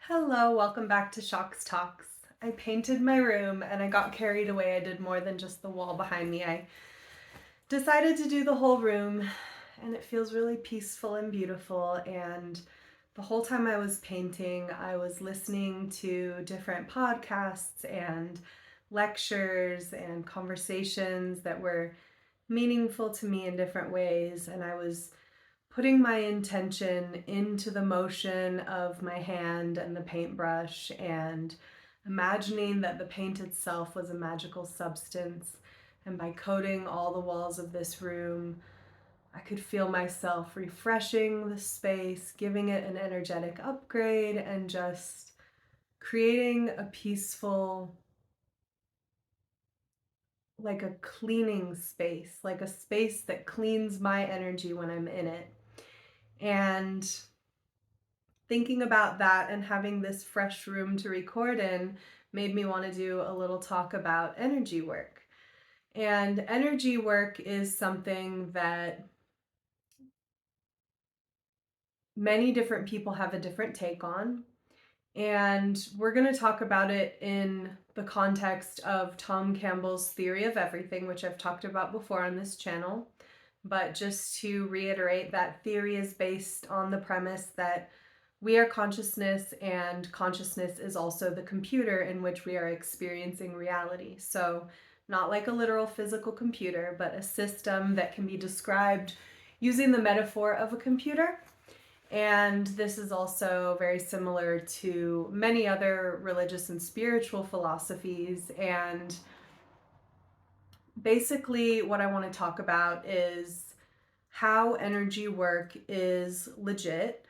Hello, welcome back to Shocks Talks. I painted my room and I got carried away. I did more than just the wall behind me. I decided to do the whole room and it feels really peaceful and beautiful. And the whole time I was painting, I was listening to different podcasts and lectures and conversations that were meaningful to me in different ways. And I was putting my intention into the motion of my hand and the paintbrush and imagining that the paint itself was a magical substance. And by coating all the walls of this room, I could feel myself refreshing the space, giving it an energetic upgrade, and just creating a peaceful, like a cleaning space, like a space that cleans my energy when I'm in it. And thinking about that and having this fresh room to record in made me want to do a little talk about energy work. And energy work is something that many different people have a different take on. And we're going to talk about it in the context of Tom Campbell's theory of everything, which I've talked about before on this channel. But just to reiterate, that theory is based on the premise that we are consciousness, and consciousness is also the computer in which we are experiencing reality. So, not like a literal physical computer, but a system that can be described using the metaphor of a computer. And this is also very similar to many other religious and spiritual philosophies. And basically, what I want to talk about is how energy work is legit,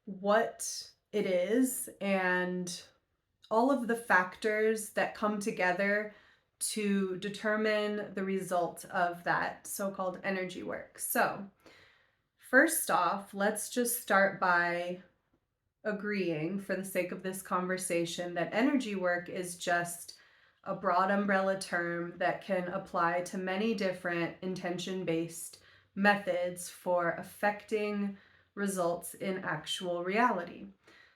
what it is, and all of the factors that come together to determine the result of that so-called energy work. So, first off, let's just start by agreeing, for the sake of this conversation, that energy work is just a broad umbrella term that can apply to many different intention-based methods for affecting results in actual reality.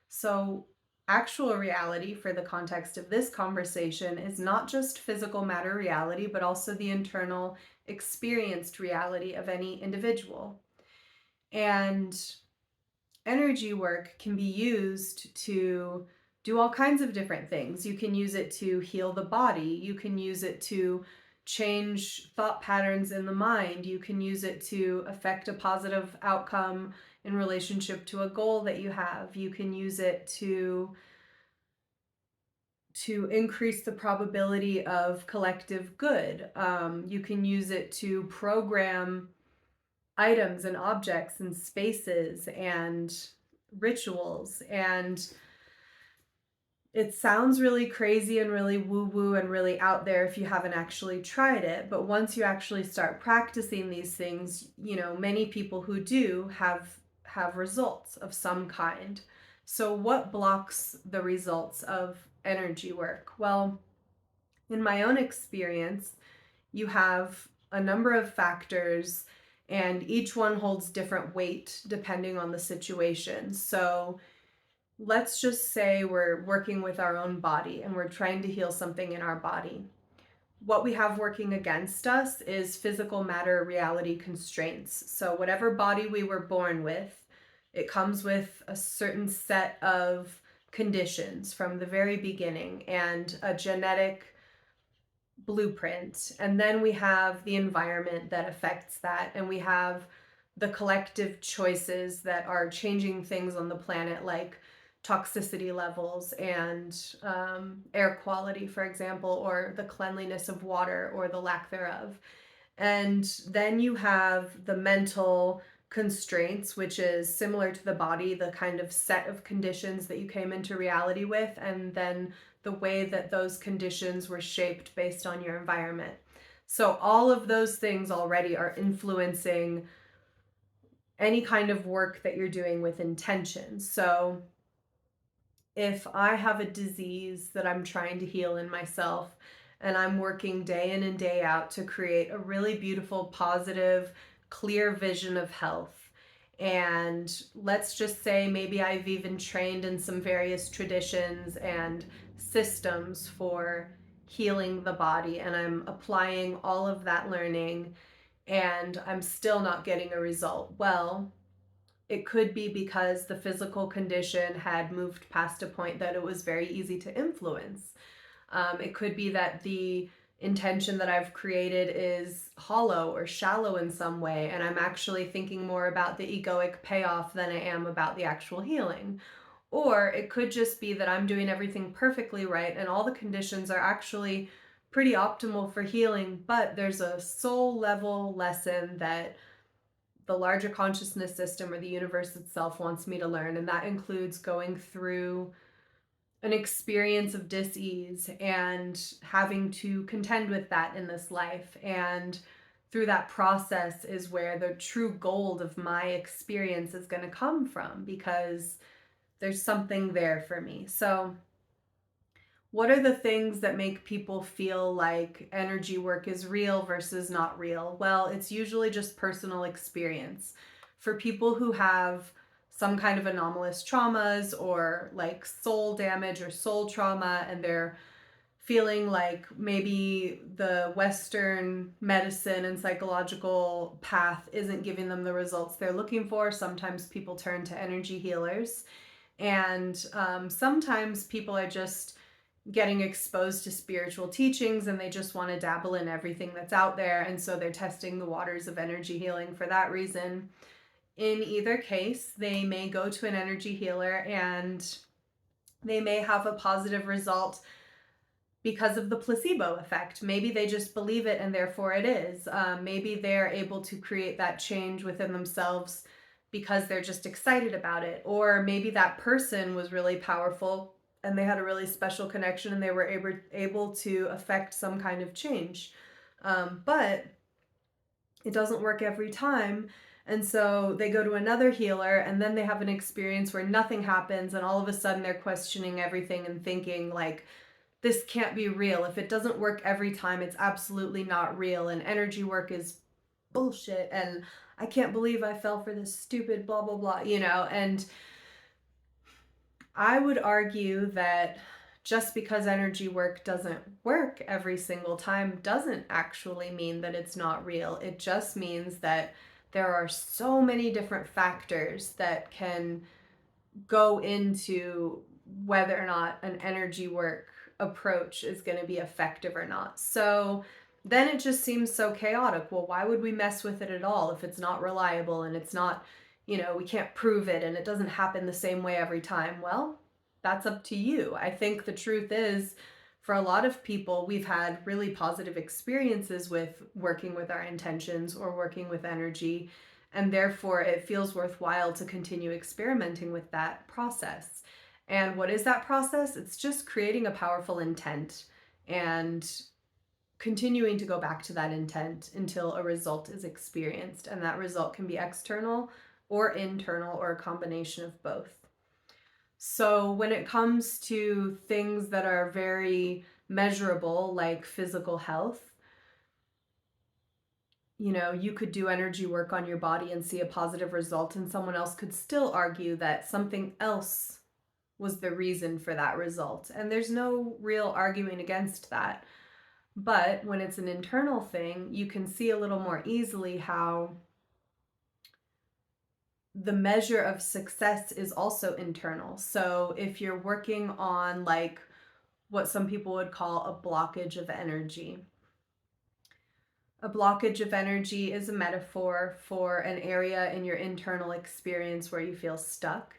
So, actual reality, for the context of this conversation, is not just physical matter reality, but also the internal experienced reality of any individual. And energy work can be used to do all kinds of different things. You can use it to heal the body. You can use it to change thought patterns in the mind. You can use it to affect a positive outcome in relationship to a goal that you have. You can use it to increase the probability of collective good. You can use it to program items and objects and spaces and rituals. And it sounds really crazy and really woo-woo and really out there if you haven't actually tried it. But once you actually start practicing these things, many people who do have results of some kind. So what blocks the results of energy work? Well, in my own experience, you have a number of factors and each one holds different weight depending on the situation. So let's just say we're working with our own body and we're trying to heal something in our body. What we have working against us is physical matter reality constraints. So whatever body we were born with, it comes with a certain set of conditions from the very beginning and a genetic blueprint. And then we have the environment that affects that, and we have the collective choices that are changing things on the planet, like toxicity levels and air quality, for example, or the cleanliness of water or the lack thereof. And then you have the mental constraints, which is similar to the body, the kind of set of conditions that you came into reality with, and then the way that those conditions were shaped based on your environment. So all of those things already are influencing any kind of work that you're doing with intention. So if I have a disease that I'm trying to heal in myself, and I'm working day in and day out to create a really beautiful, positive, clear vision of health, And let's just say maybe I've even trained in some various traditions and systems for healing the body, and I'm applying all of that learning and I'm still not getting a result. Well, it could be because the physical condition had moved past a point that it was very easy to influence. It could be that the intention that I've created is hollow or shallow in some way, and I'm actually thinking more about the egoic payoff than I am about the actual healing. Or it could just be that I'm doing everything perfectly right and all the conditions are actually pretty optimal for healing, but there's a soul level lesson that the larger consciousness system or the universe itself wants me to learn. And that includes going through an experience of dis-ease and having to contend with that in this life. And through that process is where the true gold of my experience is going to come from, because there's something there for me. So what are the things that make people feel like energy work is real versus not real? Well, it's usually just personal experience. For people who have some kind of anomalous traumas or like soul damage or soul trauma, and they're feeling like maybe the Western medicine and psychological path isn't giving them the results they're looking for, sometimes people turn to energy healers. And sometimes people are just getting exposed to spiritual teachings and they just want to dabble in everything that's out there. And so they're testing the waters of energy healing for that reason. In either case, they may go to an energy healer and they may have a positive result because of the placebo effect. Maybe they just believe it and therefore it is. Maybe they're able to create that change within themselves because they're just excited about it. Or maybe that person was really powerful and they had a really special connection and they were able to affect some kind of change. But it doesn't work every time. And so they go to another healer and then they have an experience where nothing happens and all of a sudden they're questioning everything and thinking like, this can't be real. If it doesn't work every time, it's absolutely not real. And energy work is bullshit. And I can't believe I fell for this stupid blah, blah, blah, you know? And I would argue that just because energy work doesn't work every single time doesn't actually mean that it's not real. It just means that there are so many different factors that can go into whether or not an energy work approach is going to be effective or not. So then it just seems so chaotic. Well, why would we mess with it at all if it's not reliable and it's not, we can't prove it and it doesn't happen the same way every time? Well, that's up to you. I think the truth is, for a lot of people, we've had really positive experiences with working with our intentions or working with energy, and therefore it feels worthwhile to continue experimenting with that process. And what is that process? It's just creating a powerful intent and continuing to go back to that intent until a result is experienced. And that result can be external or internal or a combination of both. So when it comes to things that are very measurable, like physical health, you could do energy work on your body and see a positive result, and someone else could still argue that something else was the reason for that result. And there's no real arguing against that. But when it's an internal thing, you can see a little more easily how the measure of success is also internal. So if you're working on like what some people would call a blockage of energy, a blockage of energy is a metaphor for an area in your internal experience where you feel stuck.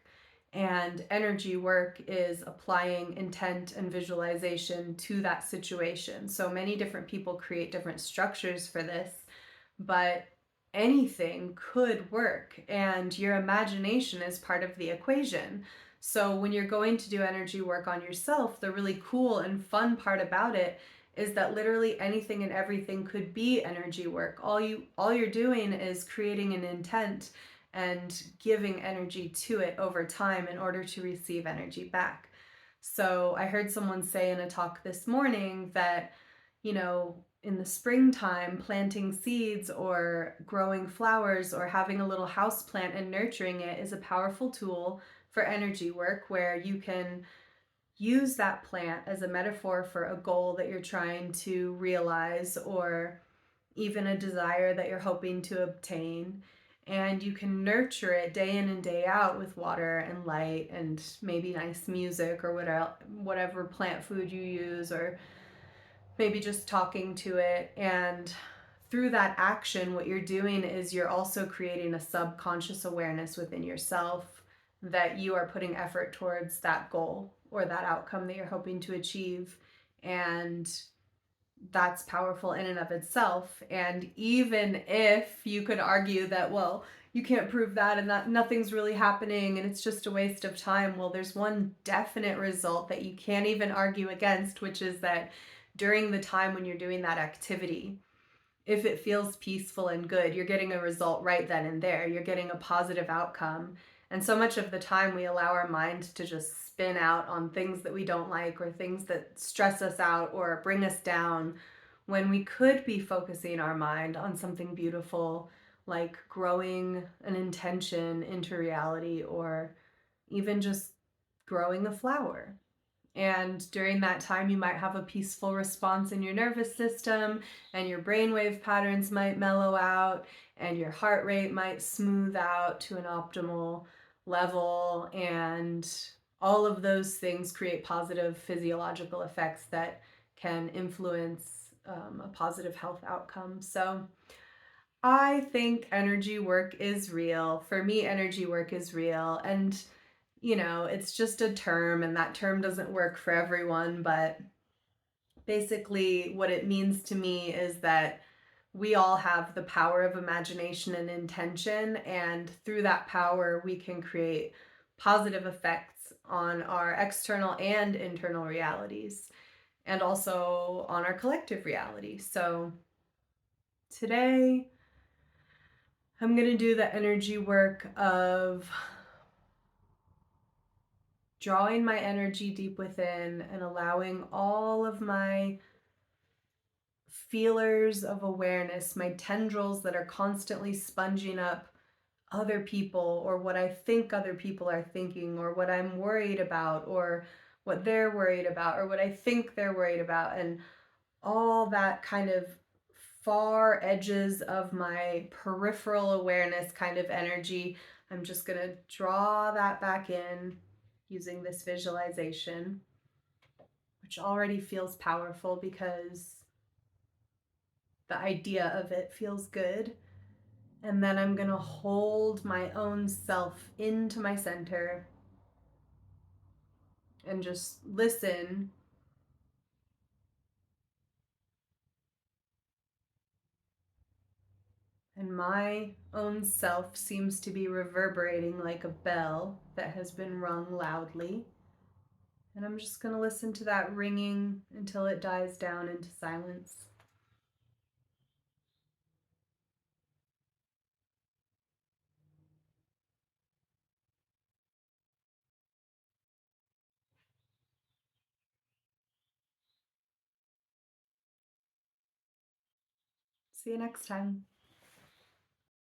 And energy work is applying intent and visualization to that situation. So many different people create different structures for this, but anything could work, and your imagination is part of the equation. So when you're going to do energy work on yourself, the really cool and fun part about it is that literally anything and everything could be energy work. All you're doing is creating an intent and giving energy to it over time in order to receive energy back. So I heard someone say in a talk this morning that, in the springtime, planting seeds or growing flowers or having a little house plant and nurturing it is a powerful tool for energy work, where you can use that plant as a metaphor for a goal that you're trying to realize, or even a desire that you're hoping to obtain. And you can nurture it day in and day out with water and light and maybe nice music or whatever plant food you use, or maybe just talking to it. And through that action, what you're doing is you're also creating a subconscious awareness within yourself that you are putting effort towards that goal or that outcome that you're hoping to achieve. And that's powerful in and of itself. And even if you could argue that, well, you can't prove that and that nothing's really happening and it's just a waste of time, well, there's one definite result that you can't even argue against, which is that during the time when you're doing that activity, if it feels peaceful and good, you're getting a result right then and there. You're getting a positive outcome. And so much of the time we allow our mind to just spin out on things that we don't like or things that stress us out or bring us down, when we could be focusing our mind on something beautiful, like growing an intention into reality, or even just growing a flower. And during that time, you might have a peaceful response in your nervous system, and your brainwave patterns might mellow out, and your heart rate might smooth out to an optimal level. And all of those things create positive physiological effects that can influence a positive health outcome. So I think energy work is real. For me, energy work is real. And it's just a term, and that term doesn't work for everyone, but basically what it means to me is that we all have the power of imagination and intention, and through that power we can create positive effects on our external and internal realities, and also on our collective reality. So today I'm going to do the energy work of drawing my energy deep within and allowing all of my feelers of awareness, my tendrils that are constantly sponging up other people, or what I think other people are thinking, or what I'm worried about, or what they're worried about, or what I think they're worried about, and all that kind of far edges of my peripheral awareness kind of energy. I'm just going to draw that back in using this visualization, which already feels powerful because the idea of it feels good. And then I'm going to hold my own self into my center and just listen. And my own self seems to be reverberating like a bell that has been rung loudly. And I'm just going to listen to that ringing until it dies down into silence. See you next time.